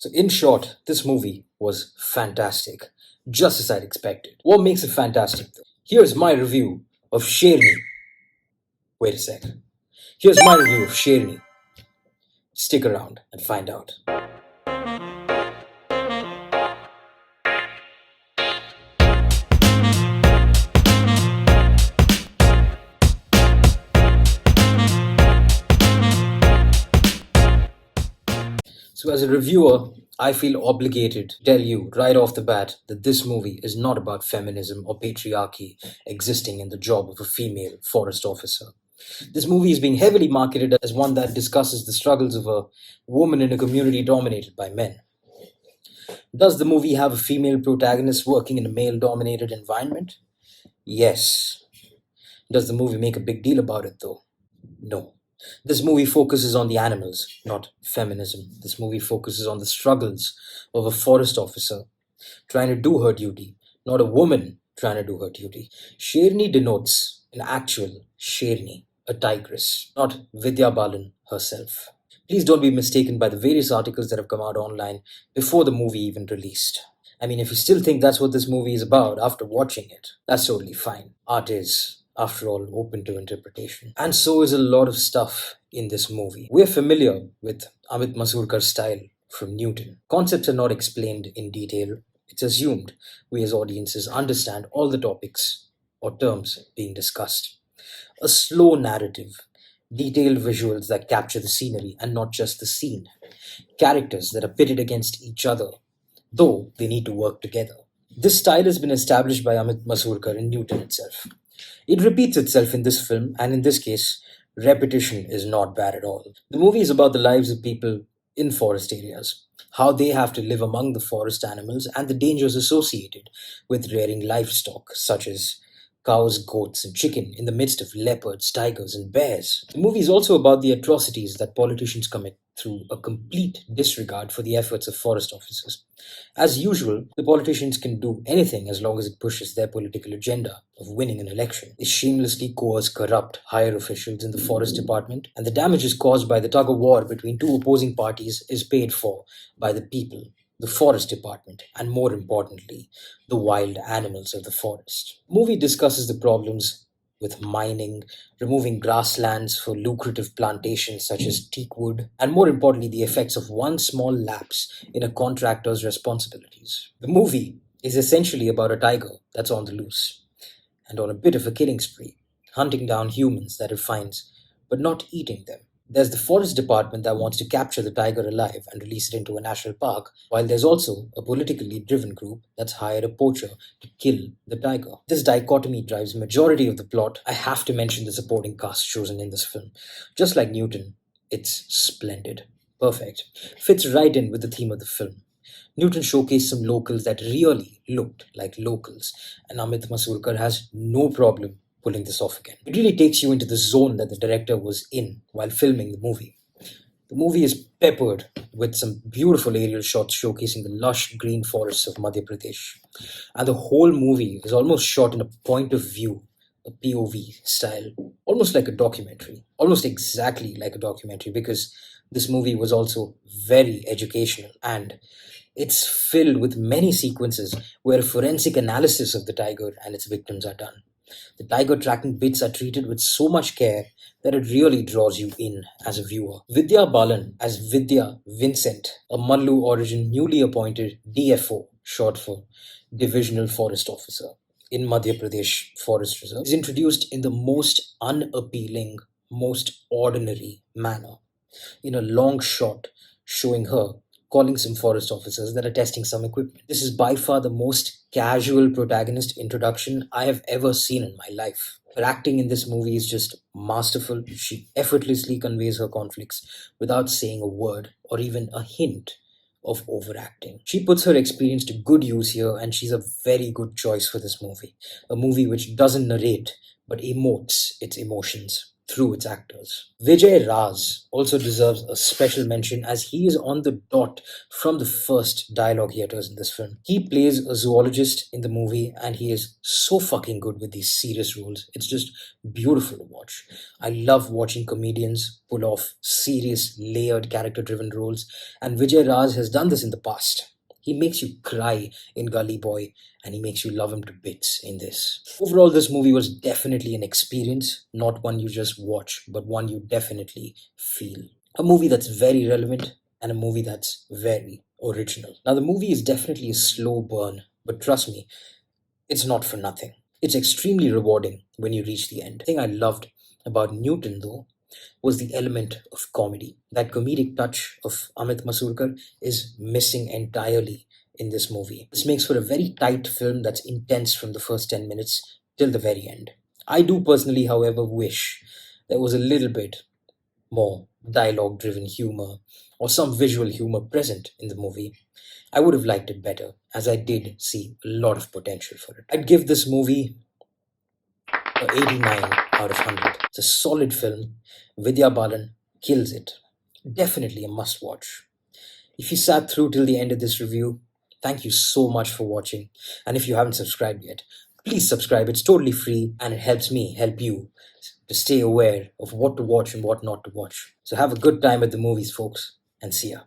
So, in short, this movie was fantastic, just as I'd expected. What makes it fantastic, though? Here's my review of Sherni. Wait a sec. Here's my review of Sherni. Stick around and find out. So, as a reviewer, I feel obligated to tell you right off the bat that this movie is not about feminism or patriarchy existing in the job of a female forest officer. This movie is being heavily marketed as one that discusses the struggles of a woman in a community dominated by men. Does the movie have a female protagonist working in a male dominated environment? Yes. Does the movie make a big deal about it though? No. This movie focuses on the animals, not feminism. This movie focuses on the struggles of a forest officer trying to do her duty, not a woman trying to do her duty. Sherni denotes an actual Sherni, a tigress, not Vidya Balan herself. Please don't be mistaken by the various articles that have come out online before the movie even released. I mean, if you still think that's what this movie is about after watching it, that's totally fine. Art is, after all, open to interpretation. And so is a lot of stuff in this movie. We're familiar with Amit Masurkar's style from Newton. Concepts are not explained in detail. It's assumed we as audiences understand all the topics or terms being discussed. A slow narrative, detailed visuals that capture the scenery and not just the scene, characters that are pitted against each other, though they need to work together. This style has been established by Amit Masurkar in Newton itself. It repeats itself in this film, and in this case, repetition is not bad at all. The movie is about the lives of people in forest areas, how they have to live among the forest animals, and the dangers associated with rearing livestock, such as cows, goats, and chicken, in the midst of leopards, tigers, and bears. The movie is also about the atrocities that politicians commit through a complete disregard for the efforts of forest officers. As usual, the politicians can do anything as long as it pushes their political agenda of winning an election. They shamelessly coerce corrupt higher officials in the forest department, and the damages caused by the tug of war between two opposing parties is paid for by the people, the forest department, and more importantly, the wild animals of the forest. The movie discusses the problems with mining, removing grasslands for lucrative plantations such as teak wood, and more importantly, the effects of one small lapse in a contractor's responsibilities. The movie is essentially about a tiger that's on the loose and on a bit of a killing spree, hunting down humans that it finds, but not eating them. There's the forest department that wants to capture the tiger alive and release it into a national park, while there's also a politically driven group that's hired a poacher to kill the tiger. This dichotomy drives majority of the plot. I have to mention the supporting cast chosen in this film. Just like Newton, it's splendid. Perfect. Fits right in with the theme of the film. Newton showcased some locals that really looked like locals, and Amit Masurkar has no problem pulling this off again. It really takes you into the zone that the director was in while filming the movie. The movie is peppered with some beautiful aerial shots showcasing the lush green forests of Madhya Pradesh. And the whole movie is almost shot in a point of view, a POV style, almost like a documentary, almost exactly like a documentary, because this movie was also very educational, and it's filled with many sequences where a forensic analysis of the tiger and its victims are done. The tiger tracking bits are treated with so much care that it really draws you in as a viewer. Vidya Balan as Vidya Vincent, a Mallu origin newly appointed DFO, short for Divisional Forest Officer, in Madhya Pradesh Forest Reserve, is introduced in the most unappealing, most ordinary manner, in a long shot showing her calling some forest officers that are testing some equipment. This is by far the most casual protagonist introduction I have ever seen in my life. Her acting in this movie is just masterful. She effortlessly conveys her conflicts without saying a word or even a hint of overacting. She puts her experience to good use here, and she's a very good choice for this movie. A movie which doesn't narrate but emotes its emotions. through its actors. Vijay Raz also deserves a special mention as he is on the dot from the first dialogue he utters in this film. He plays a zoologist in the movie and he is so fucking good with these serious roles. It's just beautiful to watch. I love watching comedians pull off serious, layered, character driven roles, and Vijay Raz has done this in the past. He makes you cry in Gully Boy and he makes you love him to bits in this. Overall, this movie was definitely an experience, not one you just watch, but one you definitely feel. A movie that's very relevant and a movie that's very original. Now, the movie is definitely a slow burn, but trust me, it's not for nothing. It's extremely rewarding when you reach the end. The thing I loved about Newton, though, was the element of comedy. That comedic touch of Amit Masurkar is missing entirely in this movie. This makes for a very tight film that's intense from the first 10 minutes till the very end. I do personally, however, wish there was a little bit more dialogue driven humor or some visual humor present in the movie. I would have liked it better, as I did see a lot of potential for it. I'd give this movie a 89 out of 100. It's a solid film. Vidya Balan kills it. Definitely a must watch. If you sat through till the end of this review, thank you so much for watching. And if you haven't subscribed yet, please subscribe. It's totally free and it helps me help you to stay aware of what to watch and what not to watch. So have a good time at the movies, folks, and see ya.